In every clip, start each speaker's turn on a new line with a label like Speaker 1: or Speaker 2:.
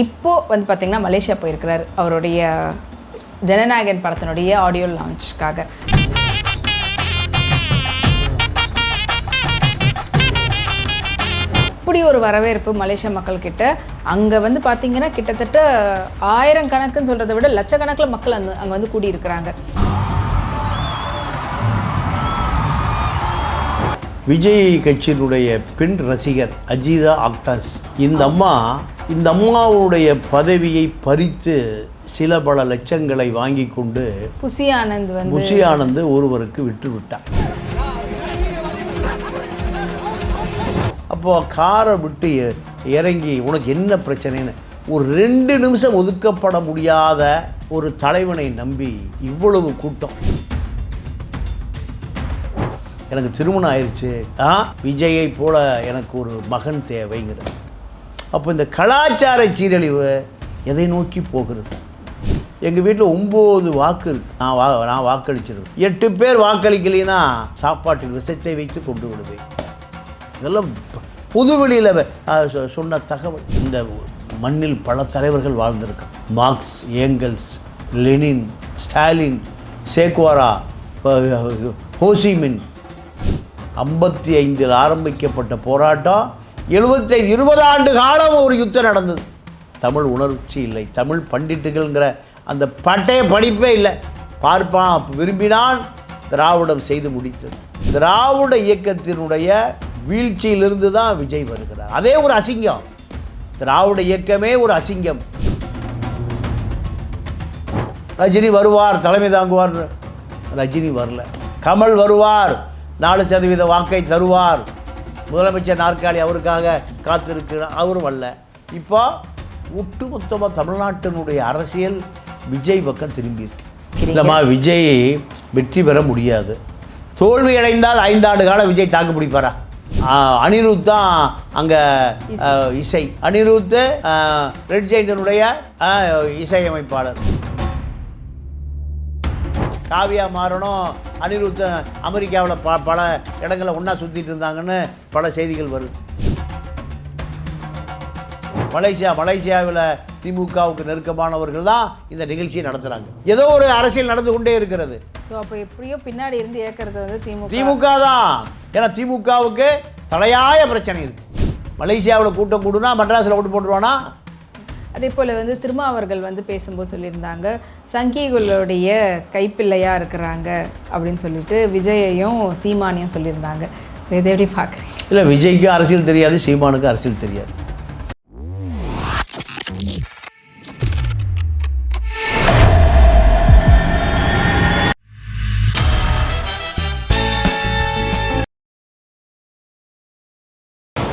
Speaker 1: இப்போது வந்து பார்த்திங்கன்னா மலேசியா போயிருக்கிறார் அவருடைய ஜனநாயகன் படத்தினுடைய ஆடியோ லான்ச்சுக்காக. இப்படி ஒரு வரவேற்பு மலேசியா மக்கள்கிட்ட. அங்கே வந்து பார்த்திங்கன்னா கிட்டத்தட்ட 1000 கணக்குன்னு சொல்கிறத விட லட்சக்கணக்கில் மக்கள் அங்கே வந்து கூடியிருக்கிறாங்க.
Speaker 2: விஜய் கட்சியினுடைய பெண் ரசிகர் அஜிதா ஆக்டாஸ் இந்த அம்மாவுடைய பதவியை பறித்து சில பல லட்சங்களை வாங்கி கொண்டு
Speaker 1: புசி ஆனந்த்
Speaker 2: ஒருவருக்கு விட்டு விட்டார். அப்போது காரை விட்டு இறங்கி உனக்கு என்ன பிரச்சனைன்னு ஒரு 2 நிமிஷம் ஒதுக்கப்பட முடியாத ஒரு தலைவனை நம்பி இவ்வளவு கூட்டம். எனக்கு திருமணம் ஆயிடுச்சு, விஜயை போல எனக்கு ஒரு மகன் தேவைங்கிறது. அப்போ இந்த கலாச்சார சீரழிவு எதை நோக்கி போகிறது? எங்கள் வீட்டில் 9 வாக்கு இருக்கு. நான் வாக்களிச்சிருவேன். 8 பேர் வாக்களிக்கலைன்னா சாப்பாட்டில் விஷத்தை வைத்து கொண்டு விடுவேன். இதெல்லாம் பொதுவெளியில் சொன்ன தகவல். இந்த மண்ணில் பல தலைவர்கள் வாழ்ந்திருக்காங்க. Marx, Engels, Lenin, Stalin, Che Guevara, Ho Chi Minh. 55 ஆரம்பிக்கப்பட்ட போராட்டம் 20 ஆண்டு காலம் ஒரு யுத்தம் நடந்தது. தமிழ் உணர்ச்சி இல்லை, தமிழ் பண்டிட்டுகள்ங்கிற அந்த பட்டய படிப்பே இல்லை. பார்ப்பான் விரும்பினான் திராவிடம் செய்து முடித்தது. திராவிட இயக்கத்தினுடைய வீழ்ச்சியிலிருந்து தான் விஜய் வருகிறார். அதே ஒரு அசிங்கம். திராவிட இயக்கமே ஒரு அசிங்கம். ரஜினி வருவார், தலைமை தாங்குவார். ரஜினி வரல. கமல் வருவார், 4% வாக்கை தருவார், முதலமைச்சர் நாற்காலி அவருக்காக காத்திருக்கிறார், அவரும் வரல. இப்போ ஒட்டுமொத்தமாக தமிழ்நாட்டினுடைய அரசியல் விஜய் பக்கம் திரும்பியிருக்கு. இல்லைம்மா, விஜய் வெற்றி பெற முடியாது. தோல்வி அடைந்தால் 5 ஆண்டு காலம் விஜய் தாக்கு பிடிப்பாரா? அனிருத் தான் அங்கே இசை. அனிருத் ரெட் ஜெயின்டனுடைய இசையமைப்பாளர். காவியா மாறணும், அனிருத் அமெரிக்காவில் பல இடங்களில் ஒன்றா சுற்றிட்டு இருந்தாங்கன்னு பல செய்திகள் வருது. மலேசியாவில் திமுகவுக்கு நெருக்கமானவர்கள் தான் இந்த நிகழ்ச்சியை நடத்துகிறாங்க. ஏதோ ஒரு அரசியல் நடந்து கொண்டே இருக்கிறது.
Speaker 1: ஸோ அப்போ எப்படியோ பின்னாடி இருந்து ஏற்கிறது வந்து
Speaker 2: திமுக தான். ஏன்னா திமுகவுக்கு தலையாய பிரச்சனை இருக்குது. மலேசியாவில் கூட்டம் கூடுனா மெட்ராஸில் ஓட்டு போட்டுருவானா?
Speaker 1: அதே போல் வந்து திருமாவர்கள் வந்து பேசும்போது சொல்லியிருந்தாங்க, சங்கிகளுடைய கைப்பிள்ளையாக இருக்கிறாங்க அப்படின்னு சொல்லிட்டு விஜயையும் சீமானையும் சொல்லியிருந்தாங்க. ஸோ இதை எப்படி பார்க்குறீங்க?
Speaker 2: இல்லை, விஜய்க்கு அரசியல் தெரியாது, சீமானுக்கு அரசியல் தெரியாது.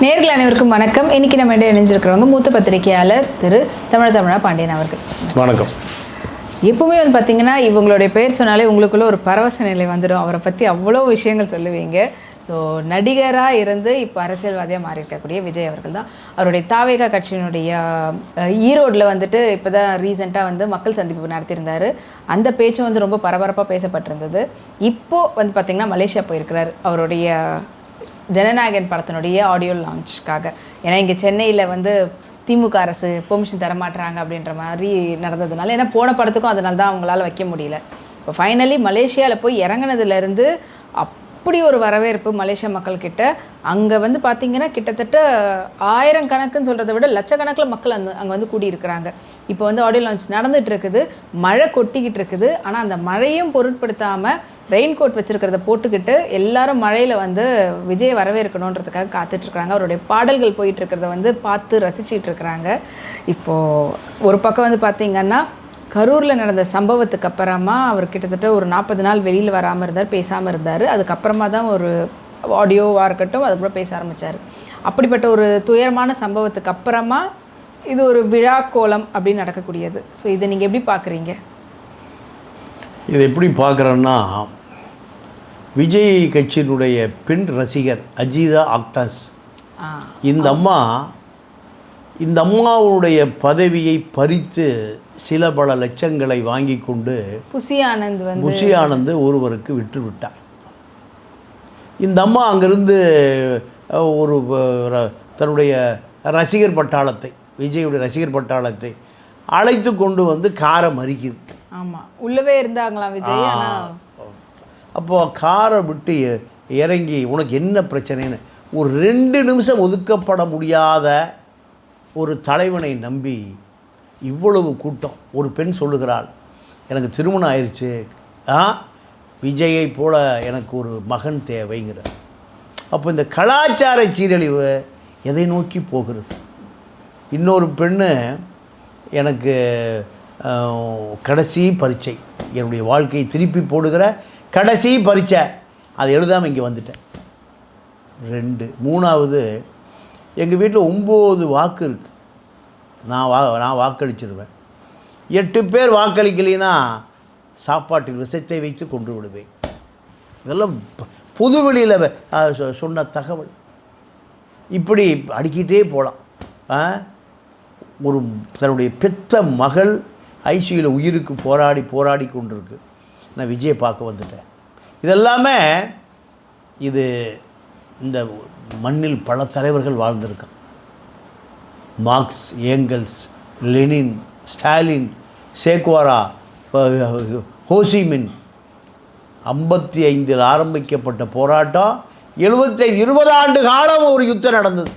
Speaker 1: நேர்கள் அனைவருக்கும் வணக்கம். இன்றைக்கி நம்ம இணைஞ்சிருக்கிறவங்க மூத்த பத்திரிகையாளர் திரு தமிழா பாண்டியன் அவர்கள்.
Speaker 2: வணக்கம்.
Speaker 1: எப்பவுமே வந்து பார்த்திங்கன்னா இவங்களுடைய பெயர் சொன்னாலே உங்களுக்குள்ள ஒரு பரவச நிலை வந்துடும். அவரை பற்றி அவ்வளோ விஷயங்கள் சொல்லுவீங்க. ஸோ நடிகராக இருந்து இப்போ அரசியல்வாதியாக மாறி இருக்கக்கூடிய விஜய் அவர்கள் தான். அவருடைய தாவேகா கட்சியினுடைய ஈரோடில் வந்துட்டு இப்போ தான் ரீசெண்டாக வந்து மக்கள் சந்திப்பு நடத்தியிருந்தார். அந்த பேச்சும் வந்து ரொம்ப பரபரப்பாக பேசப்பட்டிருந்தது. இப்போது வந்து பார்த்திங்கன்னா மலேசியா போயிருக்கிறார் அவருடைய ஜனநாயகன் படத்தினுடைய ஆடியோ லான்ச்சுக்காக. ஏன்னா இங்கே சென்னையில் வந்து திமுக அரசு பெர்மிஷன் தரமாட்டுறாங்க அப்படின்ற மாதிரி நடந்ததுனால, ஏன்னா போன படத்துக்கும் அதனால தான் அவங்களால வைக்க முடியல. இப்போ ஃபைனலி மலேசியாவில் போய் இறங்கினதுலேருந்து அப்படி ஒரு வரவேற்பு மலேசியா மக்கள்கிட்ட. அங்கே வந்து பார்த்திங்கன்னா கிட்டத்தட்ட 1000 கணக்குன்னு சொல்கிறத விட லட்சக்கணக்கில் மக்கள் அங்கே வந்து கூடியிருக்கிறாங்க. இப்போ வந்து ஆடியோ லான்ச் நடந்துகிட்டு இருக்குது. மழை கொட்டிக்கிட்டு இருக்குது. ஆனால் அந்த மழையும் பொருட்படுத்தாமல் ரெயின் கோட் வச்சுருக்கிறத போட்டுக்கிட்டு எல்லாரும் மழையில் வந்து விஜய் வரவேற்கணுன்றதுக்காக காத்துட்ருக்குறாங்க. அவருடைய பாடல்கள் போயிட்டுருக்கிறத வந்து பார்த்து ரசிச்சிட்டு இருக்கிறாங்க. இப்போது ஒரு பக்கம் வந்து பார்த்திங்கன்னா கரூரில் நடந்த சம்பவத்துக்கு அப்புறமா அவர் கிட்டத்தட்ட ஒரு 40 நாள் வெளியில் வராமல் இருந்தார், பேசாமல் இருந்தார். அதுக்கப்புறமா தான் ஒரு ஆடியோவாக இருக்கட்டும் அதுக்கப்புறம் பேச ஆரம்பித்தார். அப்படிப்பட்ட ஒரு துயரமான சம்பவத்துக்கு அப்புறமா இது ஒரு விழா கோலம் அப்படின்னு நடக்கக்கூடியது. ஸோ இதை நீங்கள் எப்படி பார்க்குறீங்க?
Speaker 2: இதை எப்படி பார்க்குறேன்னா, விஜய் கட்சியினுடைய பெண் ரசிகர் அஜிதா ஆக்டாஸ் இந்த அம்மாவுடைய பதவியை பறித்து சில பல லட்சங்களை வாங்கி கொண்டு
Speaker 1: புசி ஆனந்த்
Speaker 2: ஒருவருக்கு விட்டு விட்டார். இந்த அம்மா அங்கிருந்து ஒரு தன்னுடைய ரசிகர் பட்டாளத்தை விஜயுடைய ரசிகர் பட்டாளத்தை அழைத்து கொண்டு வந்து காரை மறிக்குது.
Speaker 1: ஆமாம், உள்ளவே இருந்தாங்களாம் விஜய். ஆனால்
Speaker 2: அப்போது காரை விட்டு இறங்கி உனக்கு என்ன பிரச்சனைன்னு ஒரு 2 நிமிஷம் ஒதுக்கப்பட முடியாத ஒரு தலைவனை நம்பி இவ்வளவு கூட்டம். ஒரு பெண் சொல்லுகிறாள், எனக்கு திருமணம் ஆயிடுச்சு, விஜயை போல எனக்கு ஒரு மகன் தேவைங்கிறார். அப்போ இந்த கலாச்சார சீரழிவு எதை நோக்கி போகிறது? இன்னொரு பெண்ணு, எனக்கு கடைசி பரீட்சை, என்னுடைய வாழ்க்கையை திருப்பி போடுகிற கடைசி பரீட்சை, அதை எழுதாமல் இங்கே வந்துட்டேன். 2. 3வது, எங்கள் வீட்டில் 9 வாக்கு இருக்குது. நான் வாக்களிச்சிருவேன். 8 பேர் வாக்களிக்கலைன்னா சாப்பாட்டில் விஷத்தை வைத்து கொண்டு விடுவேன். இதெல்லாம் பொதுவெளியில் சொன்ன தகவல். இப்படி அடிக்கிட்டே போகலாம். ஒரு தன்னுடைய பெத்த மகள் ஐசியூவில் உயிருக்கு போராடி கொண்டிருக்கு. நான் விஜயை பார்க்க வந்துட்டேன். இதெல்லாமே இந்த மண்ணில் பல தலைவர்கள் வாழ்ந்திருக்கான். Marx, Engels, Lenin, Stalin, Che Guevara, Ho Chi Minh. 55 ஆரம்பிக்கப்பட்ட போராட்டம் 20 ஆண்டு காலம் ஒரு யுத்தம் நடந்தது.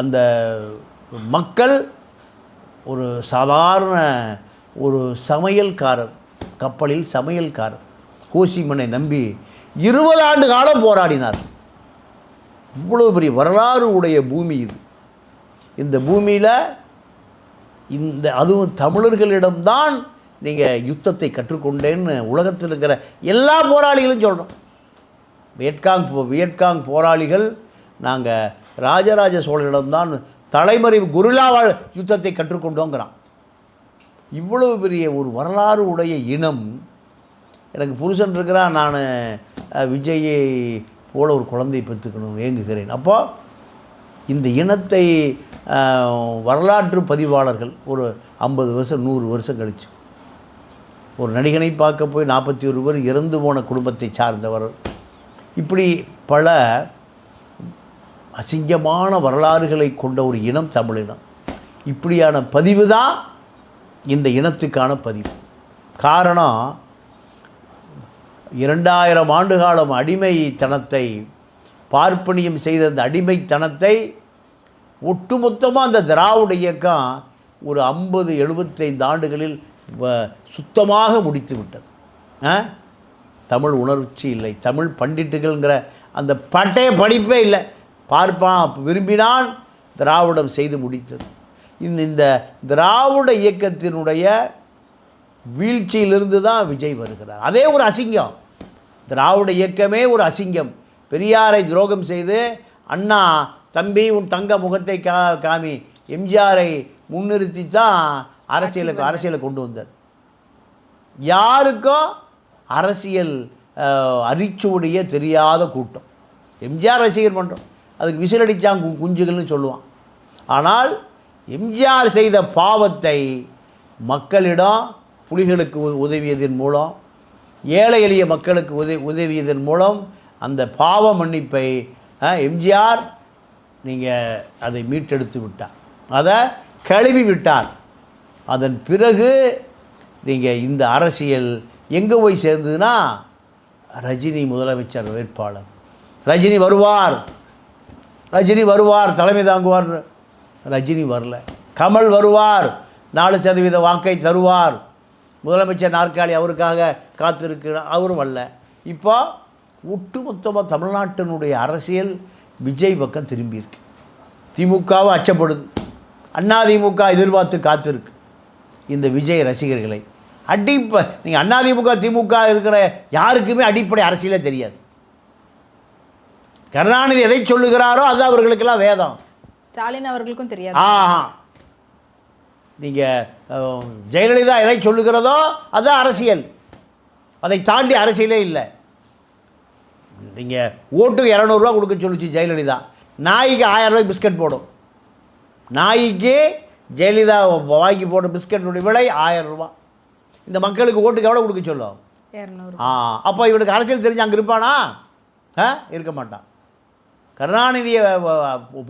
Speaker 2: அந்த மக்கள் ஒரு சாதாரண ஒரு சமையல்காரர், கப்பலில் சமையல்காரர் ஹோசிமினை நம்பி 20 ஆண்டு காலம் போராடினார். இவ்வளோ பெரிய வரலாறு உடைய பூமி இது. இந்த பூமியில் அதுவும் தமிழர்களிடம்தான் நீங்கள் யுத்தத்தை கற்றுக்கொண்டேன்னு உலகத்தில் இருக்கிற எல்லா போராளிகளும் சொல்கிறோம். வியட்காங் போராளிகள் நாங்கள் ராஜராஜ சோழனிடம்தான் தலைமறைவு குருலாவால் யுத்தத்தை கற்றுக்கொண்டோங்கிறான். இவ்வளவு பெரிய ஒரு வரலாறு உடைய இனம். எனக்கு புருஷன் இருக்கிறான், நான் விஜயை போல ஒரு குழந்தையை பெற்றுக்கணும் ஏங்குகிறேன். அப்போ இந்த இனத்தை வரலாற்று பதிவாளர்கள் ஒரு 50 வருஷம் 100 வருஷம் கழிச்சு ஒரு நடிகனை பார்க்க போய் 41 பேர் இறந்து போன குடும்பத்தை சார்ந்தவர். இப்படி பல அசிங்கமான வரலாறுகளை கொண்ட ஒரு இனம் தமிழினம். இப்படியான பதிவு தான் இந்த இனத்துக்கான பதிவு. காரணம், 2000 ஆண்டு காலம் அடிமைத்தனத்தை பார்ப்பனியம் செய்த அந்த அடிமைத்தனத்தை ஒட்டுமொத்தமாக அந்த திராவிட இயக்கம் ஒரு 50-75 ஆண்டுகளில் சுத்தமாக முடித்து விட்டது. தமிழ் உணர்ச்சி இல்லை, தமிழ் பண்டிட்டுகள்ங்கிற அந்த பட்டய படிப்பே இல்லை. பார்ப்பான் விரும்பினால் திராவிடம் செய்து முடித்தது. இந்த திராவிட இயக்கத்தினுடைய வீழ்ச்சியிலிருந்து தான் விஜய் வருகிறார். அதே ஒரு அசிங்கம். திராவிட இயக்கமே ஒரு அசிங்கம். பெரியாரை துரோகம் செய்து அண்ணா தம்பி உன் தங்க முகத்தை காமி எம்ஜிஆரை முன்னிறுத்தி தான் அரசியலை கொண்டு வந்தார். யாருக்கும் அரசியல் அரிச்சுவடியே தெரியாத கூட்டம். எம்ஜிஆர் ரசிகர் பண்ணுறோம், அதுக்கு விசிலடிச்சாங்க குஞ்சுகள்னு சொல்லுவான். ஆனால் எம்ஜிஆர் செய்த பாவத்தை மக்களிடம் புலிகளுக்கு உதவியதன் மூலம், ஏழை எளிய மக்களுக்கு உதவியதன் மூலம் அந்த பாவ மன்னிப்பை எம்ஜிஆர் நீங்கள் அதை மீட்டெடுத்து விட்டார், அதை கழுவி விட்டார். அதன் பிறகு நீங்கள் இந்த அரசியல் எங்கே போய் சேர்ந்ததுன்னா, ரஜினி முதலமைச்சர் வேட்பாளர், ரஜினி வருவார் தலைமை தாங்குவார். ரஜினி வரல. கமல் வருவார், 4% வாக்கை தருவார், முதலமைச்சர் நாற்காலி அவருக்காக காத்திருக்கிறார், அவரும் வரல. இப்போ ஒட்டுமொத்தமாக தமிழ்நாட்டினுடைய அரசியல் விஜய் பக்கம் திரும்பியிருக்கு. திமுகவும் அச்சப்படுது, அதிமுக எதிர்பார்த்து காத்திருக்கு இந்த விஜய் ரசிகர்களை. நீங்கள் அதிமுக திமுக இருக்கிற யாருக்குமே அடிப்படை அரசியலே தெரியாது. கருணாநிதி எதை சொல்லுகிறாரோ அது அவர்களுக்கெல்லாம் வேதம்.
Speaker 1: ஸ்டாலின் அவர்களுக்கும் தெரியாது.
Speaker 2: நீங்கள் ஜெயலலிதா எதை சொல்லுகிறதோ அதுதான் அரசியல். அதை தாண்டி அரசியலே இல்லை. நீங்கள் ஓட்டுக்கு 200 ரூபா கொடுக்க சொல்லிச்சு ஜெயலலிதா, நாய்க்கு 1000 ரூபாய்க்கு பிஸ்கட் போடும். நாய்க்கு ஜெயலலிதா வாங்கி போட்ட பிஸ்கட்டுடைய விலை 1000 ரூபா. இந்த மக்களுக்கு ஓட்டுக்கு எவ்வளோ கொடுக்க சொல்லும்?
Speaker 1: 200.
Speaker 2: அப்போ இவனுக்கு அரசியல் தெரிஞ்சு அங்கே இருப்பானா? இருக்க மாட்டான். கருணாநிதியை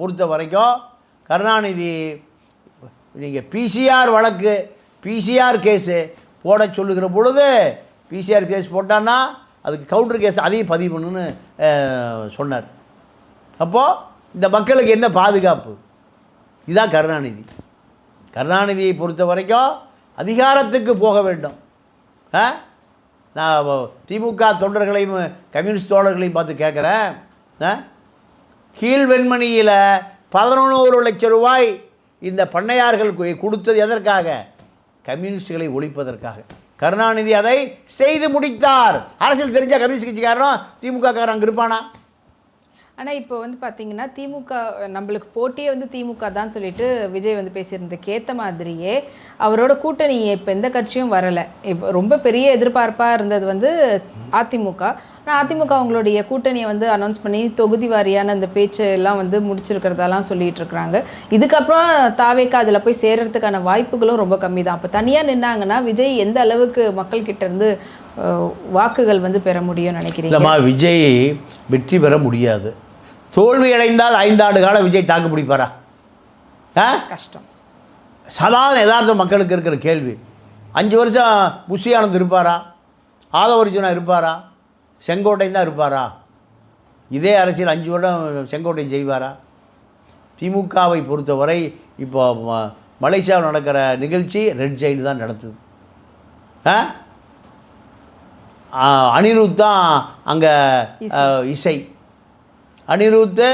Speaker 2: பொறுத்த வரைக்கும் கருணாநிதி நீங்கள் பிசிஆர் வழக்கு பிசிஆர் கேஸு போட சொல்லுகிற பொழுது பிசிஆர் கேஸ் போட்டான்னா அதுக்கு கவுண்டர் கேஸ் அதையும் பதிவு பண்ணுன்னு சொன்னார். அப்போது இந்த மக்களுக்கு என்ன பாதுகாப்பு? இதுதான் கருணாநிதி. கருணாநிதியை பொறுத்த வரைக்கும் அதிகாரத்துக்கு போக வேண்டும். நான் திமுக தொண்டர்களையும் கம்யூனிஸ்ட் தோழர்களையும் பார்த்து கேட்குறேன், கீழ் வெண்மணியில் 11 லட்சம் ரூபாய் இந்த பண்ணையார்கள் கொடுத்தது எதற்காக? கம்யூனிஸ்டுகளை ஒழிப்பதற்காக. கருணாநிதி அதை செய்து முடித்தார். அரசியல் தெரிஞ்ச கம்யூனிஸ்ட் கட்சிக்காரனும் திமுக காரன் அங்கே இருப்பானா?
Speaker 1: ஆனால் இப்போ வந்து பார்த்தீங்கன்னா திமுக நம்மளுக்கு போட்டியே வந்து திமுக தான் சொல்லிட்டு விஜய் வந்து பேசியிருந்ததுக்கு ஏற்ற மாதிரியே அவரோட கூட்டணி இப்போ எந்த கட்சியும் வரலை. இப்போ ரொம்ப பெரிய எதிர்பார்ப்பாக இருந்தது வந்து அதிமுக. ஆனால் அதிமுக அவங்களுடைய கூட்டணியை வந்து அனௌன்ஸ் பண்ணி தொகுதி வாரியான அந்த பேச்சு எல்லாம் வந்து முடிச்சிருக்கிறதெல்லாம் சொல்லிட்டு இருக்கிறாங்க. இதுக்கப்புறம் தாவேக்கா அதில் போய் சேர்றதுக்கான வாய்ப்புகளும் ரொம்ப கம்மி தான். அப்போ தனியாக நின்னாங்கன்னா விஜய் எந்த அளவுக்கு மக்கள்கிட்ட இருந்து வாக்குகள் வந்து பெற முடியும்னு நினைக்கிறீங்க?
Speaker 2: விஜய் வெற்றி பெற முடியாது. தோல்வி அடைந்தால் 5 ஆண்டு காலம் விஜய் தாக்கு பிடிப்பாரா?
Speaker 1: கஷ்டம்.
Speaker 2: சாதாரண யதார்த்த மக்களுக்கு இருக்கிற கேள்வி. 5 வருஷம் புஷி ஆனந்த் இருப்பாரா? ஆதவர்ஜுனா இருப்பாரா? செங்கோட்டையன் தான் இருப்பாரா? இதே அரசியல் 5 வருடம் செங்கோட்டையன் செய்வாரா? திமுகவை பொறுத்தவரை இப்போ மலேசியாவில் நடக்கிற நிகழ்ச்சி ரெட் ஜெயிண்ட் தான் நடத்துது. அனிருத் தான் அங்கே இசை. அனிருத்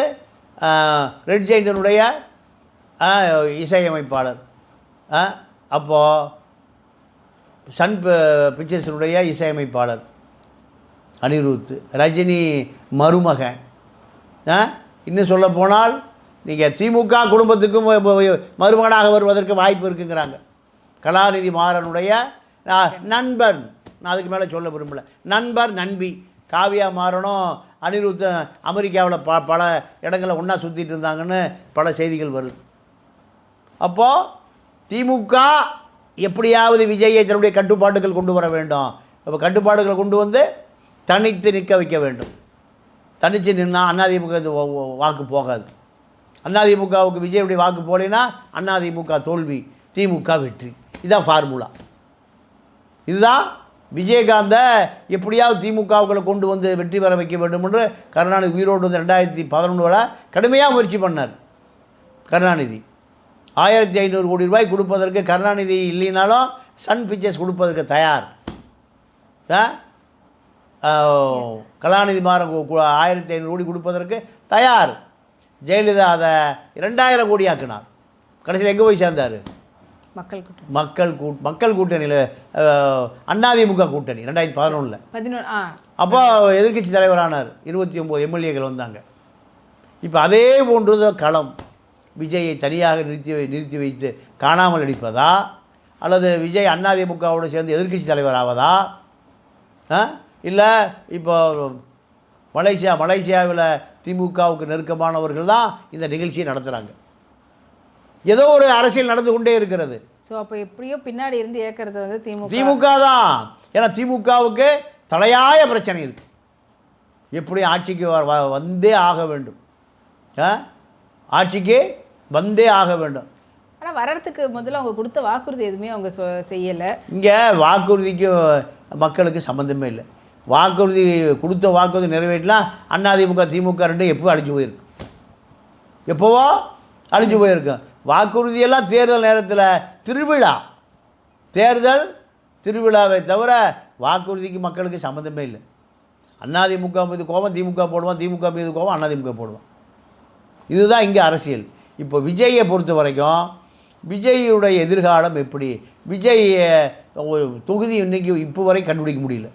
Speaker 2: ரெட் ஜெயிண்டினுடைய இசையமைப்பாளர். அப்போது சன் பிக்சர்ஸினுடைய இசையமைப்பாளர் அனிருத். ரஜினி மருமகன். இன்னும் சொல்ல போனால் நீங்கள் திமுக குடும்பத்துக்கும் மருமகனாக வருவதற்கு வாய்ப்பு இருக்குங்கிறாங்க. கலாநிதி மாறனுடைய நண்பன். நான் அதுக்கு மேலே சொல்ல விரும்பலை. நண்பர் நண்பி காவியா மாறனும் அனிருத் அமெரிக்காவில் பல இடங்களில் ஒன்றா சுற்றிட்டு இருந்தாங்கன்னு பல செய்திகள் வருது. அப்போது திமுக எப்படியாவது விஜயை தன்னுடைய கட்டுப்பாடுகள் கொண்டு வர வேண்டும். இப்போ கட்டுப்பாடுகளை கொண்டு வந்து தனித்து நிற்க வைக்க வேண்டும். தனித்து நின்னால் அதிமுக வாக்கு போகாது. அதிமுகவுக்கு விஜயுடைய வாக்கு போலேன்னா அதிமுக தோல்வி, திமுக வெற்றி. இதுதான் ஃபார்முலா. இதுதான் விஜயகாந்தை எப்படியாவது திமுகவுகளை கொண்டு வந்து வெற்றி பெற வைக்க வேண்டும் என்று கருணாநிதி உயிரோடு வந்து 2011 கடுமையாக முயற்சி பண்ணார். கருணாநிதி 1500 கோடி ரூபாய் கொடுப்பதற்கு கருணாநிதி இல்லைனாலும் சன் பிக்சர்ஸ் கொடுப்பதற்கு தயார். கலாநிதி மாறன் 1500 கோடி கொடுப்பதற்கு தயார். ஜெயலலிதா அதை 2000 கோடி ஆக்கினார். கடைசியில் எங்கே போய் சேர்ந்தார்? மக்கள் கூட்டணியில் அதிமுக கூட்டணி 2011. அப்போ எதிர்க்கட்சி தலைவரானார். 29 எம்எல்ஏக்கள் வந்தாங்க. இப்போ அதே போன்றது களம். விஜயை தனியாக நிறுத்தி வைத்து காணாமல் அடிப்பதா, அல்லது விஜய் அதிமுகவோடு சேர்ந்து எதிர்க்கட்சி தலைவர் ஆவதா? இல்லை இப்போ மலேசியாவில் திமுகவுக்கு நெருக்கமானவர்கள் தான் இந்த நிகழ்ச்சியை நடத்துகிறாங்க. ஏதோ ஒரு அரசியல் நடந்து கொண்டே இருக்கிறது.
Speaker 1: ஸோ அப்போ எப்படியோ பின்னாடி இருந்து ஏற்கிறது வந்து
Speaker 2: திமுக தான். ஏன்னா திமுகவுக்கு தலையாய பிரச்சனை இருக்குது. எப்படி ஆட்சிக்கு வந்தே ஆக வேண்டும். ஆட்சிக்கு வந்தே ஆக வேண்டும்.
Speaker 1: ஆனால் வர்றதுக்கு முதல்ல அவங்க கொடுத்த வாக்குறுதி எதுவுமே அவங்க செய்யலை.
Speaker 2: இங்கே வாக்குறுதிக்கு மக்களுக்கு சம்மந்தமே இல்லை. வாக்குறுதி கொடுத்த வாக்குறுதி நிறைவேற்றலாம் அதிமுக திமுக ரெண்டும் எப்போ அழிஞ்சு போயிருக்கு. எப்போவோ அழிஞ்சு போயிருக்கும். வாக்குறுதியெல்லாம் தேர்தல் நேரத்தில் தேர்தல் திருவிழாவை தவிர வாக்குறுதிக்கு மக்களுக்கு சம்மந்தமே இல்லை. அதிமுக மீது கோபம் திமுக போடுவான், திமுக மீது கோபம் அதிமுக போடுவான். இதுதான் இங்கே அரசியல். இப்போ விஜயை பொறுத்த வரைக்கும் விஜயுடைய எதிர்காலம் எப்படி? விஜய் தொகுதி இன்றைக்கி இப்போ வரை கண்டுபிடிக்க முடியல.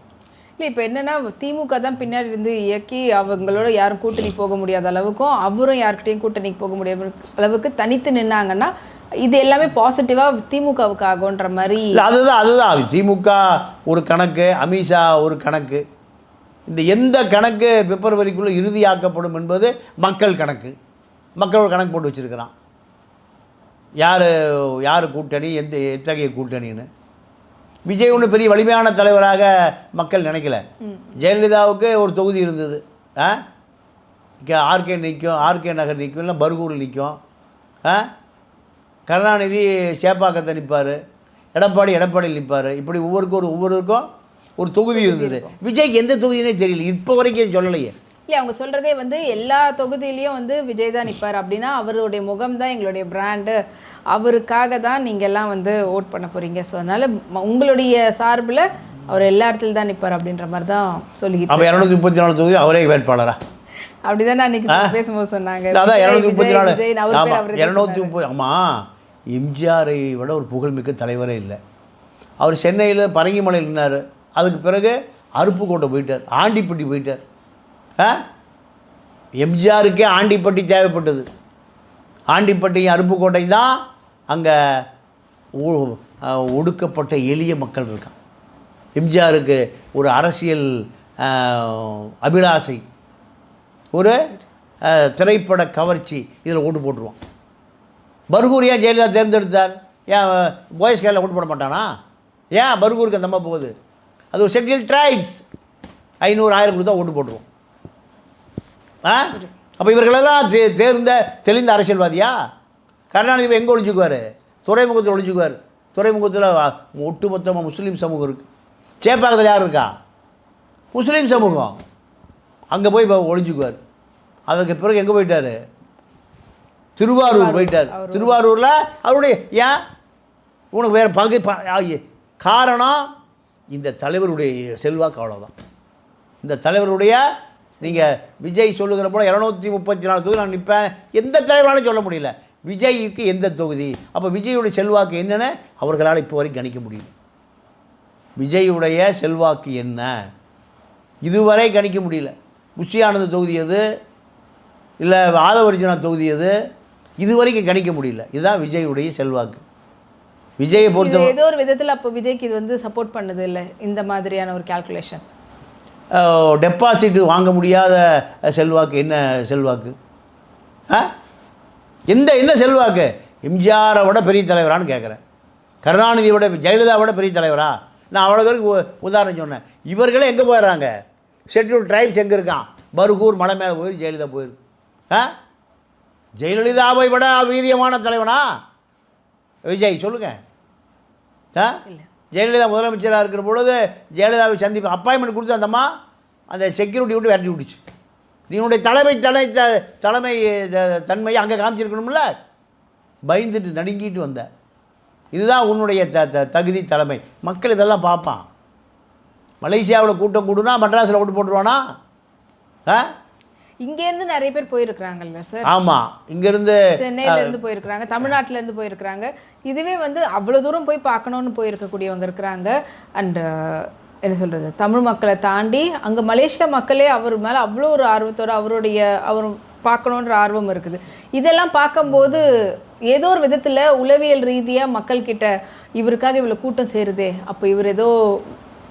Speaker 1: இல்லை இப்போ என்னென்னா திமுக தான் பின்னாடி இருந்து இயக்கி அவங்களோட யாரும் கூட்டணி போக முடியாத அளவுக்கும் அவரும் யாருக்கிட்டையும் கூட்டணிக்கு போக முடியாத அளவுக்கு தனித்து நின்னாங்கன்னா இது எல்லாமே பாசிட்டிவாக திமுகவுக்கு ஆகுன்ற மாதிரி.
Speaker 2: அதுதான் திமுக ஒரு கணக்கு, அமித்ஷா ஒரு கணக்கு. இந்த எந்த கணக்கு பிப்ரவரிக்குள்ளே இறுதியாக்கப்படும் என்பது மக்கள் கணக்கு. மக்களோட கணக்கு போட்டு வச்சுருக்கிறான். யார் கூட்டணி, எத்தகைய கூட்டணின்னு. விஜய் ஒன்று பெரிய வலிமையான தலைவராக மக்கள் நினைக்கல. ஜெயலலிதாவுக்கு ஒரு தொகுதி இருந்தது. ஆர்கே நிற்கும், ஆர்கே நகர் நிற்கும், இல்லை பர்கூரில் நிற்கும். கருணாநிதி சேப்பாக்கத்தை நிற்பார், எடப்பாடியில் நிற்பார். இப்படி ஒவ்வொருக்கும் ஒரு தொகுதி இருந்தது. விஜய்க்கு எந்த தொகுதினே தெரியல, இப்போ வரைக்கும் சொல்லலையே.
Speaker 1: இல்லை, அவங்க சொல்கிறதே வந்து எல்லா தொகுதியிலையும் வந்து விஜய் தான் நிற்பார் அப்படின்னா அவருடைய முகம் தான் எங்களுடைய பிராண்டு, அவருக்காக தான் நீங்கள் எல்லாம் வந்து ஓட் பண்ண போகிறீங்க. ஸோ அதனால் உங்களுடைய சார்பில் அவர் எல்லா இடத்துல தான் நிற்பார் அப்படின்ற மாதிரி தான் சொல்லிக்கிட்டு.
Speaker 2: அப்போ 234 தொகுதி அவரே வேட்பாளரா?
Speaker 1: அப்படிதான் அன்னைக்கு பேசும்போது சொன்னாங்க.
Speaker 2: அதான் 234. ஆமாம், எம்ஜிஆரை விட ஒரு புகழ்மிக்க தலைவரே இல்லை. அவர் சென்னையில் பரங்கிமலையில் நின்னார். அதுக்கு பிறகு அருப்புக்கோட்டை போயிட்டார், ஆண்டிப்பட்டி போயிட்டார். எம்ஜிஆருக்கே ஆண்டிப்பட்டி தேவைப்பட்டது. ஆண்டிப்பட்டியும் அருப்புக்கோட்டை தான் அங்கே ஒடுக்கப்பட்ட எளிய மக்கள் இருக்கான். எம்ஜிஆருக்கு ஒரு அரசியல் அபிலாசை, ஒரு திரைப்பட கவர்ச்சி, இதில் ஓட்டு போட்டுருவான். பர்கூர் ஏன் ஜெயலலிதா தேர்ந்தெடுத்தார்? ஏன் பாய்ஸ் கேரில் ஓட்டு போட மாட்டானா? ஏன் பர்கூருக்கு அந்த மாதிரி போகுது? அது ஒரு ஷெட்யூல் ட்ரைப்ஸ். 500-1000 கொடுத்தா ஓட்டு போட்டுருவோம். அப்போ இவர்களெல்லாம் தெளிந்த அரசியல்வாதியா? கருணாநிதி எங்கே ஒழிஞ்சுக்குவார்? துறைமுகத்தில் ஒழிஞ்சுக்குவார். துறைமுகத்தில் ஒட்டுமொத்தமாக முஸ்லீம் சமூகம் இருக்குது. சேப்பாக்கத்தில் யார் இருக்கா? முஸ்லீம் சமூகம். அங்கே போய் ஒழிஞ்சுக்குவார். அதுக்கு பிறகு எங்கே போயிட்டார்? திருவாரூர் போயிட்டார். திருவாரூரில் அவருடைய ஏன் உனக்கு வேறு காரணம் இந்த தலைவருடைய செல்வாக்கு, அவ்வளோதான். இந்த தலைவருடைய, நீங்கள் விஜய் சொல்லுகிற போல 234 தொகுதி நான் நிற்பேன், எந்த தலைவராலும் சொல்ல முடியல. விஜய்க்கு எந்த தொகுதி? அப்போ விஜயுடைய செல்வாக்கு என்னென்னு அவர்களால் இப்போ வரைக்கும் கணிக்க முடியல. விஜயுடைய செல்வாக்கு என்ன இதுவரை கணிக்க முடியல. புஷியானந்த தொகுதி எது, இல்லை ஆதவர்ஜுனா தொகுதி எது, இதுவரைக்கும் கணிக்க முடியல. இதுதான் விஜயுடைய செல்வாக்கு. விஜயை பொறுத்த
Speaker 1: ஏதோ ஒரு விதத்தில் அப்போ விஜய்க்கு இது வந்து சப்போர்ட் பண்ணுது இல்லை, இந்த மாதிரியான ஒரு கால்குலேஷன்.
Speaker 2: டெபாசிட் வாங்க முடியாத செல்வாக்கு. என்ன செல்வாக்கு? என்ன செல்வாக்கு? எம்ஜிஆரை விட பெரிய தலைவரானு கேட்குறேன். கருணாநிதியோட, ஜெயலலிதாவோட பெரிய தலைவரா? நான் அவ்வளோ பேருக்கு உதாரணம் சொன்னேன். இவர்களே எங்கே போயிடுறாங்க? ஷெட்யூல் ட்ரைப்ஸ் எங்கே இருக்கான்? பர்கூர் மலை மேலே போயிரு, ஜெயலலிதா போயிருக்கு. ஜெயலலிதாவை விட வீரியமான தலைவனா விஜய்? சொல்லுங்கள். ஜெயலலிதா முதலமைச்சராக இருக்கிற பொழுது ஜெயலலிதாவை சந்திப்பு அப்பாயின்மெண்ட் கொடுத்து அந்தம்மா அந்த செக்யூரிட்டி விட்டு விரட்டி விட்டுச்சு. நீனுடைய தலைமை தன்மையை அங்கே காமிச்சிருக்கணும்ல. பயந்துட்டு நடுங்கிட்டு வந்த. இதுதான் உன்னுடைய தகுதி, தலைமை. மக்கள் இதெல்லாம் பார்ப்பான். மலேசியாவில் கூட்டம் கூடுனா மெட்ராஸில் ஓட்டு போட்டுருவானா?
Speaker 1: இங்கேருந்து நிறைய பேர் போயிருக்கிறாங்கல்ல சார்?
Speaker 2: ஆமாம், இங்கேருந்து
Speaker 1: சென்னையிலேருந்து போயிருக்கிறாங்க, தமிழ்நாட்டிலேருந்து போயிருக்கிறாங்க. இதுவே வந்து அவ்வளோ தூரம் போய் பார்க்கணுன்னு போயிருக்கக்கூடியவங்க இருக்கிறாங்க. அண்டு என்ன சொல்கிறது, தமிழ் மக்களை தாண்டி அங்கே மலேசியா மக்களே அவர் மேலே அவ்வளோ ஒரு ஆர்வத்தோடு அவர் பார்க்கணுன்ற ஆர்வம் இருக்குது. இதெல்லாம் பார்க்கும்போது ஏதோ ஒரு விதத்தில் உளவியல் ரீதியாக மக்கள்கிட்ட இவருக்காக இவ்வளோ கூட்டம் சேருதே, அப்போ இவர் ஏதோ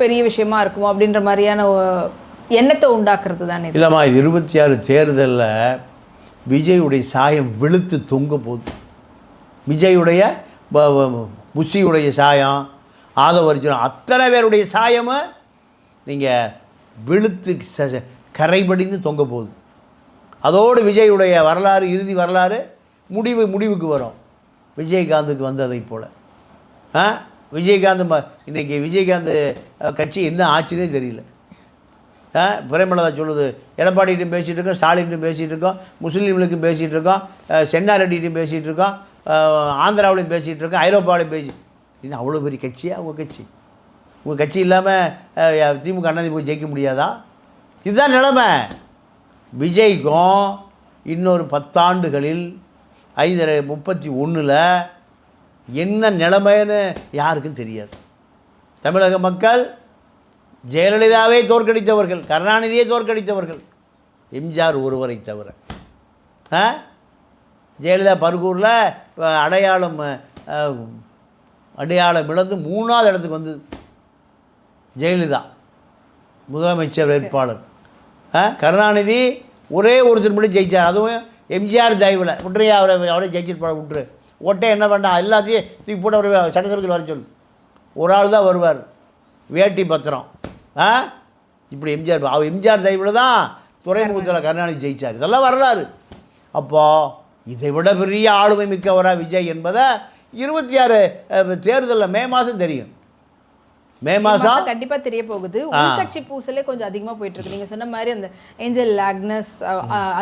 Speaker 1: பெரிய விஷயமா இருக்குமோ அப்படின்ற மாதிரியான எண்ணத்தை உண்டாக்குறது தானே.
Speaker 2: இல்லைம்மா, 26 தேர்தலில் விஜயுடைய சாயம் வெளுத்து தொங்க போகுது. விஜயுடைய, புஷியுடைய சாயம், ஆதவர்ஜுனா, அத்தனை பேருடைய சாயமும் நீங்கள் வெளுத்து கரைபடிந்து தொங்க போகுது. அதோடு விஜயுடைய வரலாறு, இறுதி வரலாறு முடிவுக்கு வரும். விஜயகாந்துக்கு வந்ததை போல். விஜயகாந்த் இன்றைக்கி விஜயகாந்த் கட்சி என்ன ஆச்சுன்னே தெரியல. பிரேமலதா சொல்லுது, எடப்பாடிகிட்டும் பேசிகிட்டு இருக்கோம், ஸ்டாலின்ட்டும் பேசிகிட்டு இருக்கோம், முஸ்லீம்களுக்கும் பேசிகிட்டு இருக்கோம், சென்னாரெட்டிகிட்டும் பேசிகிட்டு இருக்கோம், ஆந்திராவிலையும் பேசிகிட்டு இருக்கோம், ஐரோப்பாவிலையும் இன்னும் அவ்வளோ பெரிய கட்சியா உங்கள் கட்சி? உங்கள் கட்சி இல்லாமல் திமுக போய் ஜெயிக்க முடியாதா? இதுதான் நிலைமை. விஜய்க்கும் இன்னொரு 10 ஆண்டுகளில் 531 என்ன நிலைமைன்னு யாருக்கும் தெரியாது. தமிழக மக்கள் ஜெயலலிதாவை தோற்கடித்தவர்கள், கருணாநிதியை தோற்கடித்தவர்கள் எம்ஜிஆர் ஒருவரை தவிர. ஜெயலலிதா பர்கூரில் அடையாளம் இழந்து 3ஆவது இடத்துக்கு வந்தது. ஜெயலலிதா முதலமைச்சர் வேட்பாளர். கருணாநிதி ஒரே ஒருத்தர் மட்டும் ஜெயித்தார், அதுவும் எம்ஜிஆர் தயவில். விட்டுறையா, அவரே ஜெயிச்சிருப்பார், விட்டுரு. ஓட்டே என்ன வேண்டாம், எல்லாத்தையும் தூக்கி போட்டு அவர் சட்டசபையில் வர சொல்லு. ஒரு ஆள் தான் வருவார், வேட்டி பத்திரம். இப்படி எம்ஜிஆர் தயவில் தான் துறைமுகத்தில் கருணாநிதி ஜெயித்தார். இதெல்லாம் வரலாறு. அப்போது இதை விட பெரிய ஆளுமை மிக்கவரா விஜய் என்பதை 26 தேர்தலில் மே மாதம் தெரியும். மே மாதம்
Speaker 1: கண்டிப்பா தெரிய போகுது. உள்கட்சி பூசலே கொஞ்சம் அதிகமா போயிட்டு இருக்கு. நீங்க சொன்ன மாதிரி அந்த ஏஞ்சல் ஆக்னஸ்,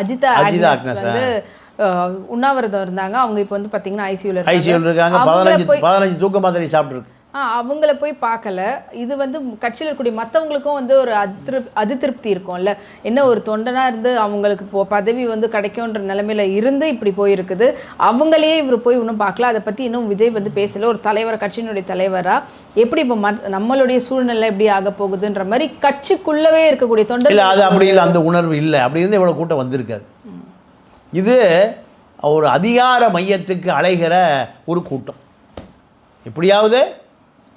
Speaker 1: அஜிதா ஆக்னஸ் வந்து உண்ணாவிரதம் இருந்தாங்க. அவங்க இப்போ வந்து பாத்தீங்கன்னா ஐசியூல
Speaker 2: இருக்காங்க. 15 தூக்க மாத்திரை சாப்பிட்டுருக்கு.
Speaker 1: அவங்கள போய் பார்க்கல. இது வந்து கட்சியில் இருக்கக்கூடிய மற்றவங்களுக்கும் வந்து ஒரு அதிருப்தி இருக்கும்ல. என்ன ஒரு தொண்டனா இருந்து அவங்களுக்கு பதவி வந்து கிடைக்கும்ன்ற நிலைமையில இருந்து இப்படி போயிருக்குது. அவங்களையே இவர் போய் இன்னும் பார்க்கல. அதை பற்றி இன்னும் விஜய் வந்து பேசல. ஒரு தலைவர், கட்சியினுடைய தலைவரா எப்படி இப்போ நம்மளுடைய சூழ்நிலை எப்படி ஆக போகுதுன்ற மாதிரி கட்சிக்குள்ளவே இருக்கக்கூடிய தொண்டர்
Speaker 2: இல்லை, அது அப்படி இல்லை, அந்த உணர்வு இல்லை. அப்படி இருந்து இவ்வளோ கூட்டம் வந்திருக்காது. இது ஒரு அதிகார மையத்துக்கு அலைகிற ஒரு கூட்டம். எப்படியாவது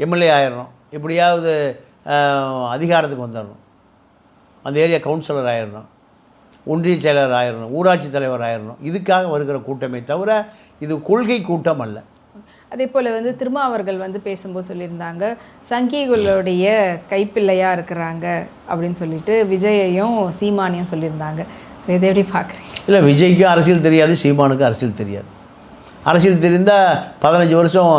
Speaker 2: எம்எல்ஏ ஆயிடணும், எப்படியாவது அதிகாரத்துக்கு வந்துடணும், அந்த ஏரியா கவுன்சிலர் ஆயிடணும், ஒன்றிய செயலர் ஆயிடணும், ஊராட்சி தலைவர் ஆயிடணும். இதுக்காக வருகிற கூட்டமே தவிர இது கொள்கை கூட்டம் அல்ல.
Speaker 1: அதே போல் வந்து திருமாவர்கள் வந்து பேசும்போது சொல்லியிருந்தாங்க, சங்கிகளுடைய கைப்பிள்ளையாக இருக்கிறாங்க அப்படின்னு சொல்லிட்டு விஜயையும் சீமானையும் சொல்லியிருந்தாங்க. ஸோ இதை எப்படி பார்க்குறீங்க?
Speaker 2: இல்லை, விஜய்க்கும் அரசியல் தெரியாது, சீமானுக்கும் அரசியல் தெரியாது. அரசியல் தெரிந்தால் 15 வருஷம்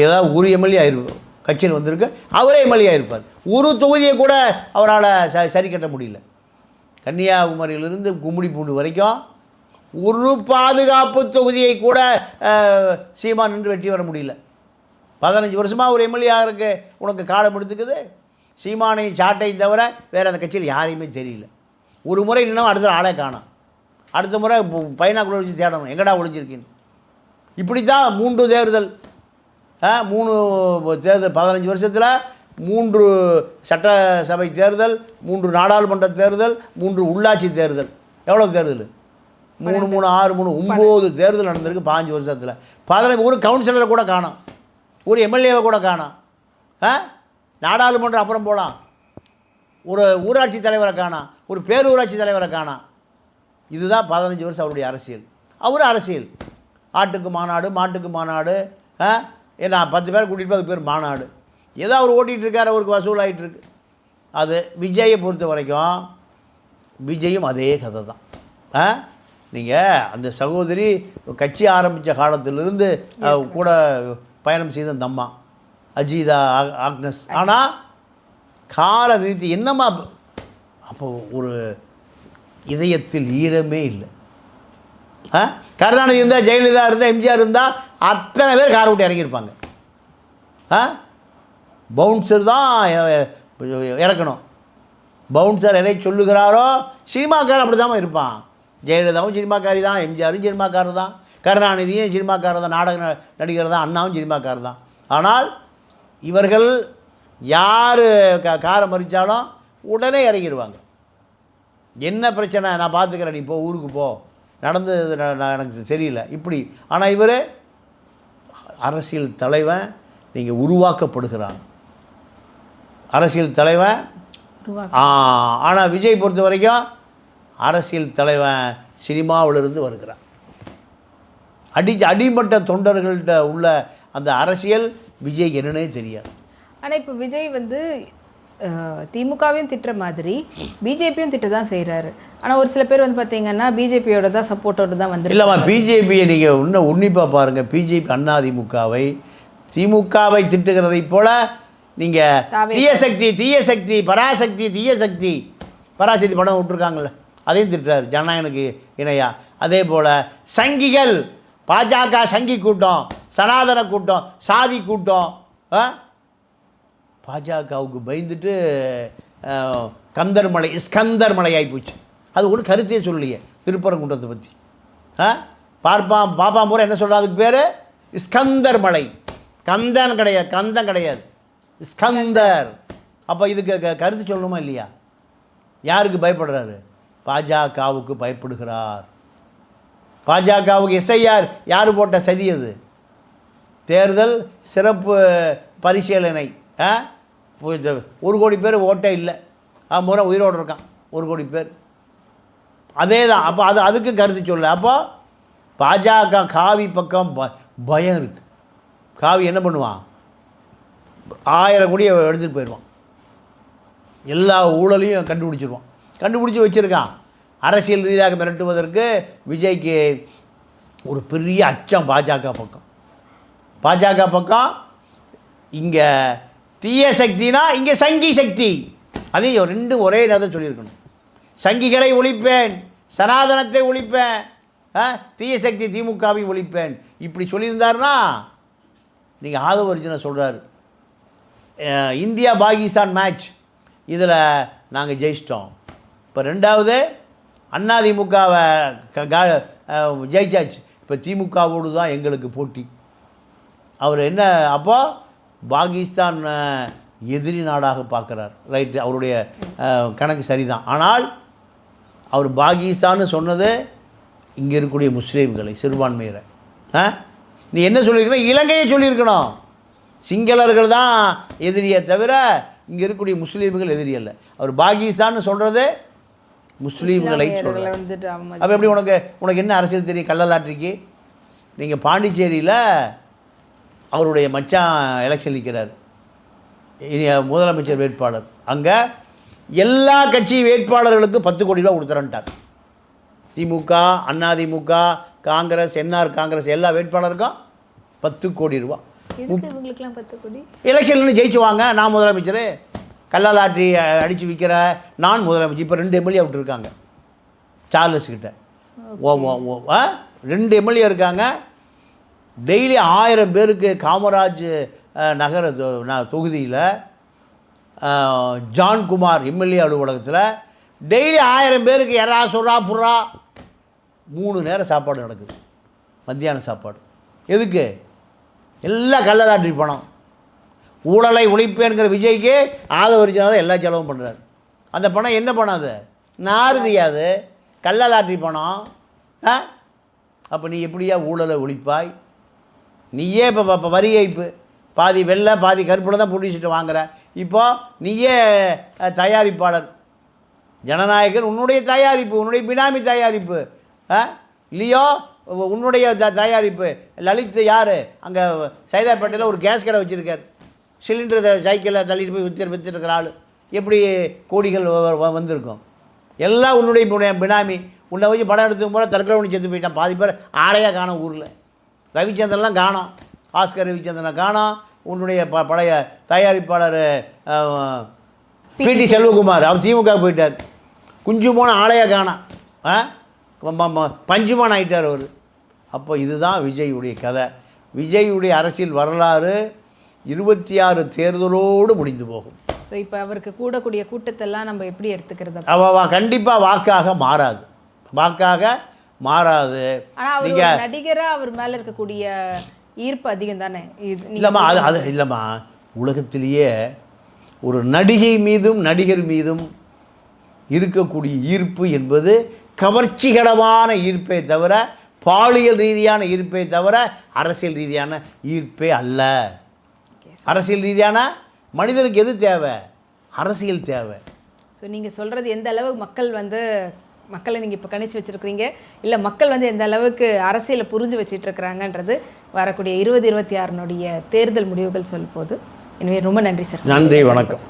Speaker 2: ஏதாவது ஒரு எம்எல்ஏ ஆயிருக்கும், கட்சியில் வந்திருக்கு, அவரே எம்எல்ஏ ஆயிருப்பார். ஒரு தொகுதியை கூட அவரால் சரி கட்ட முடியல. கன்னியாகுமரியிலிருந்து கும்மிடிப்பூண்டு வரைக்கும் ஒரு பாதுகாப்பு தொகுதியை கூட சீமான் நின்று வெற்றி வர முடியல. 15 வருஷமாக ஒரு எம்எல்ஏ ஆகிறதுக்கு உனக்கு காலம் எடுத்துக்குது. சீமானையும் சாட்டையும் தவிர வேறு அந்த கட்சியில் யாரையுமே தெரியல. ஒரு முறை இன்னும் அடுத்த ஆளே காணும், அடுத்த முறை பைனாக்குள்ள வச்சு தேடணும், எங்கடா ஒழிஞ்சிருக்கின்னு. இப்படி தான் 3 தேர்தல், 3 தேர்தல் 15 வருஷத்தில் 3 சட்டசபை தேர்தல், 3 நாடாளுமன்ற தேர்தல், 3 உள்ளாட்சி தேர்தல். எவ்வளோ தேர்தல்? 3 3 6 3 9 தேர்தல் நடந்திருக்கு 15 வருஷத்தில். 15 ஒரு கவுன்சிலரை கூட காணோம், ஒரு எம்எல்ஏவை கூட காணோம். நாடாளுமன்றம் அப்புறம் போகலாம், ஒரு ஊராட்சி தலைவரை காணோம், ஒரு பேரூராட்சி தலைவரை காணோம். இதுதான் 15 வருஷம் அவருடைய அரசியல். அவர் அரசியல் ஆட்டுக்கு மாநாடு, மாட்டுக்கு மாநாடு, ஏன்னா 10 பேர் கூட்டிகிட்டு போய் 10 பேர் மாநாடு, ஏதோ அவர் ஓட்டிகிட்டு இருக்கார், அவருக்கு வசூலாகிட்டு இருக்கு. அது விஜயை பொறுத்த வரைக்கும் விஜயும் அதே கதை தான். நீங்கள் அந்த சகோதரி கட்சி ஆரம்பித்த காலத்திலிருந்து கூட பயணம் செய்த அந்த அம்மா அஜிதா ஆக்னஸ். ஆனால் கால ரீதி என்னம்மா, அப்போ ஒரு இதயத்தில் ஈரமே இல்லை. கருணாநிதி இருந்தால், ஜெயலலிதா இருந்தால், எம்ஜிஆர் இருந்தால் அத்தனை பேர் காரை விட்டு இறங்கியிருப்பாங்க. பவுன்சர் தான் இறக்கணும். பவுன்சர் எதை சொல்லுகிறாரோ, சினிமாக்காரன் அப்படி தான் இருப்பான். ஜெயலலிதாவும் சினிமாக்காரி தான், எம்ஜிஆரும் சினிமாக்காரர் தான், கருணாநிதியும் சினிமாக்காரர் தான், நாடக நடிகர் தான், அண்ணாவும் சினிமாக்காரர் தான். ஆனால் இவர்கள் யார் காரை மறித்தாலும் உடனே இறங்கிடுவாங்க. என்ன பிரச்சனை, நான் பார்த்துக்கிறேன், நீ போ, ஊருக்கு போ, நடந்தது எனக்கு தெரியல இப்படி. ஆனால் இவர் அரசியல் தலைவன், நீங்கள் உருவாக்கப்படுகிறான் அரசியல் தலைவன். ஆனால் விஜய் பொறுத்த வரைக்கும் அரசியல் தலைவன் சினிமாவிலிருந்து வருகிறான். அடிமட்ட தொண்டர்கள்ட்ட உள்ள அந்த அரசியல் விஜய் என்னன்னே தெரியாது.
Speaker 1: ஆனால் இப்போ விஜய் வந்து திமுகவையும் திட்டுற மாதிரி பிஜேபியும் திட்ட தான் செய்கிறாரு. ஆனால் ஒரு சில பேர் வந்து பார்த்தீங்கன்னா பிஜேபியோட தான் சப்போர்ட்டோடு தான் வந்து.
Speaker 2: இல்லைம்மா, பிஜேபியை நீங்கள் இன்னும் உன்னிப்பாக பாருங்கள். பிஜேபி அதிமுகவை திமுகவை திட்டுகிறதை போல நீங்கள் தீய சக்தி பராசக்தி படம் விட்டுருக்காங்கல்ல, அதையும் திட்டுறாரு ஜனநாயகனுக்கு இணையா. அதே போல் சங்கிகள், பாஜக சங்கி கூட்டம், சனாதன கூட்டம், சாதி கூட்டம், பாஜகவுக்கு பயந்துட்டு ஸ்கந்தர் மலை ஆகிப்போச்சு. அது ஒன்றும் கருத்தே சொல்லலையே திருப்பரங்குன்றத்தை பற்றி. பாப்பா முறை என்ன சொல்கிறா, அதுக்கு பேர் ஸ்கந்தர் மலை. கந்தன் கிடையாது, ஸ்கந்தர். அப்போ இதுக்கு கருத்து சொல்லணுமா இல்லையா? யாருக்கு பயப்படுறாரு? பாஜகவுக்கு பயப்படுகிறார். பாஜகவுக்கு எஸ்ஐஆர் யார் போட்ட சதி? அது தேர்தல் சிறப்பு பரிசீலனை. 1 கோடி பேர் ஓட்டே இல்லை, முறை உயிரோடு இருக்கான் 1 கோடி பேர். அதே தான். அப்போ அதுக்கு கருத்து சொல்ல. அப்போ பாஜக காவி பக்கம் பயம் இருக்குது. காவி என்ன பண்ணுவான்? 1000 கோடியை எடுத்துகிட்டு போயிடுவான், எல்லா ஊழலையும் கண்டுபிடிச்சி வச்சுருக்கான். அரசியல் ரீதியாக மிரட்டுவதற்கு விஜய்க்கு ஒரு பெரிய அச்சம் பாஜக பக்கம். இங்கே தீய சக்தினா இங்கே சங்கி சக்தி. அதையும் ரெண்டும் ஒரே நேரத்தில் சொல்லியிருக்கணும். சங்கிகளை ஒழிப்பேன், சனாதனத்தை ஒழிப்பேன், தீய சக்தி திமுகவை ஒழிப்பேன், இப்படி சொல்லியிருந்தாருன்னா நீங்கள் ஆதவ அர்ஜுனா சொல்கிறார், இந்தியா பாகிஸ்தான் மேட்ச் இதில் நாங்கள் ஜெயிச்சிட்டோம். இப்போ ரெண்டாவது அதிமுகவை ஜெயிச்சாச்சு, இப்போ திமுகவோடு தான் எங்களுக்கு போட்டி. அவர் என்ன அப்போ பாகிஸ்தான் எதிரி நாடாக பார்க்குறார். ரைட்டு, அவருடைய கணக்கு சரிதான். ஆனால் அவர் பாகிஸ்தான்னு சொன்னது இங்கே இருக்கக்கூடிய முஸ்லீம்களை, சிறுபான்மையரை. நீ என்ன சொல்லியிருக்கணும்? இலங்கையை சொல்லியிருக்கணும். சிங்களர்கள் தான் எதிரியை தவிர இங்கே இருக்கக்கூடிய முஸ்லீம்கள் எதிரி அல்ல. அவர் பாகிஸ்தான்னு சொல்கிறது முஸ்லீம்களை சொல்கிறார். அப்போ எப்படி உனக்கு என்ன அரசியல் தெரியும்? கள்ளலாற்றிக்கு நீங்கள் பாண்டிச்சேரியில் அவருடைய மச்சான் எலெக்ஷன் நிற்கிறார், முதலமைச்சர் வேட்பாளர். அங்கே எல்லா கட்சி வேட்பாளர்களுக்கும் 10 கோடி ரூபா கொடுத்துறன்ட்டார். திமுக, அதிமுக, காங்கிரஸ், என்ஆர் காங்கிரஸ் எல்லா வேட்பாளருக்கும் 10 கோடி ரூபா. எலெக்ஷன்ல ஜெயிச்சுவாங்க, நான் முதலமைச்சர், கல்லாலாற்றி அடித்து விற்கிற நான் முதலமைச்சர். இப்போ 2 எம்எல்ஏ விட்டுருக்காங்க சார்லஸ் கிட்ட. 2 எம்எல்ஏ இருக்காங்க. டெய்லி 1000 பேருக்கு காமராஜ் நகர தொகுதியில் ஜான்குமார் எம்எல்ஏ அலுவலகத்தில் டெய்லி 1000 பேருக்கு எறா சுறா புறா 3 நேரம் சாப்பாடு நடக்குது, மத்தியான சாப்பாடு. எதுக்கு? எல்லாம் கள்ளலாற்றி பணம். ஊழலை ஒழிப்பேங்கிற விஜய்க்கு ஆதவ அர்ஜுனா தான் எல்லா செலவும் பண்ணுறாரு. அந்த பணம் என்ன பணம்? அது நாறுதியாது, கள்ளலாற்றி பணம். அப்போ நீ எப்படியா ஊழலை ஒழிப்பாய்? நீயே இப்போ வரி ஏய்ப்பு, பாதி வெள்ளை பாதி கருப்பில் தான் புடிச்சிட்டு வாங்குற. இப்போ நீயே தயாரிப்பாளர், ஜனநாயகன் உன்னுடைய தயாரிப்பு, உன்னுடைய பினாமி தயாரிப்பு இல்லையோ, உன்னுடைய தயாரிப்பு. லலித் யார் அங்கே சைதாப்பேட்டையில் ஒரு கேஸ் கடை வச்சுருக்கார், சிலிண்டர் சைக்கிளில் தள்ளிட்டு போய் விற்றுருக்கிற ஆள். எப்படி கோடிகள் வந்திருக்கும்? எல்லாம் உன்னுடைய பினாமி. உன்னை வச்சு படம் எடுத்துக்கும் போல தற்கொலை பண்ணி செத்து போயிட்டான். பாதி பேர் ஆளையாக காணோம் ஊரில். ரவிச்சந்திரன்லாம் காணோம், ஆஸ்கர் ரவிச்சந்திரனை காணோம். உன்னுடைய பழைய தயாரிப்பாளர் பிடி செல்வகுமார் அவர் திமுக போயிட்டார். குஞ்சு போன ஆளையாக காணோம், பஞ்சுமான் ஆகிட்டார் அவர். அப்போ இதுதான் விஜயுடைய கதை. விஜயுடைய அரசியல் வரலாறு 26 தேர்தலோடு முடிந்து போகும்.
Speaker 1: ஸோ இப்போ அவருக்கு கூடக்கூடிய கூட்டத்தெல்லாம் நம்ம எப்படி எடுத்துக்கிறது?
Speaker 2: கண்டிப்பாக வாக்காக மாறாது,
Speaker 1: ஆனால் அவர் நடிகராக அவர் மேலே இருக்கக்கூடிய ஈர்ப்பு அதிகம் தானே?
Speaker 2: இல்லைம்மா, அது இல்லைம்மா. உலகத்திலேயே ஒரு நடிகை மீதும் நடிகர் மீதும் இருக்கக்கூடிய ஈர்ப்பு என்பது கவர்ச்சிகரமான ஈர்ப்பை தவிர, பாலியல் ரீதியான ஈர்ப்பை தவிர அரசியல் ரீதியான ஈர்ப்பே அல்ல. அரசியல் ரீதியான மனிதனுக்கு எது தேவை? அரசியல் தேவை.
Speaker 1: ஸோ நீங்கள் சொல்கிறது எந்த அளவு மக்களை நீங்கள் இப்போ கணிச்சு வச்சுருக்கிறீங்க, இல்லை மக்கள் எந்த அளவுக்கு அரசியலை புரிஞ்சு வச்சுட்டு இருக்கிறாங்கன்றது வரக்கூடிய 2026 தேர்தல் முடிவுகள் சொல்லும் போது. எனவே ரொம்ப நன்றி சார்.
Speaker 2: நன்றி, வணக்கம்.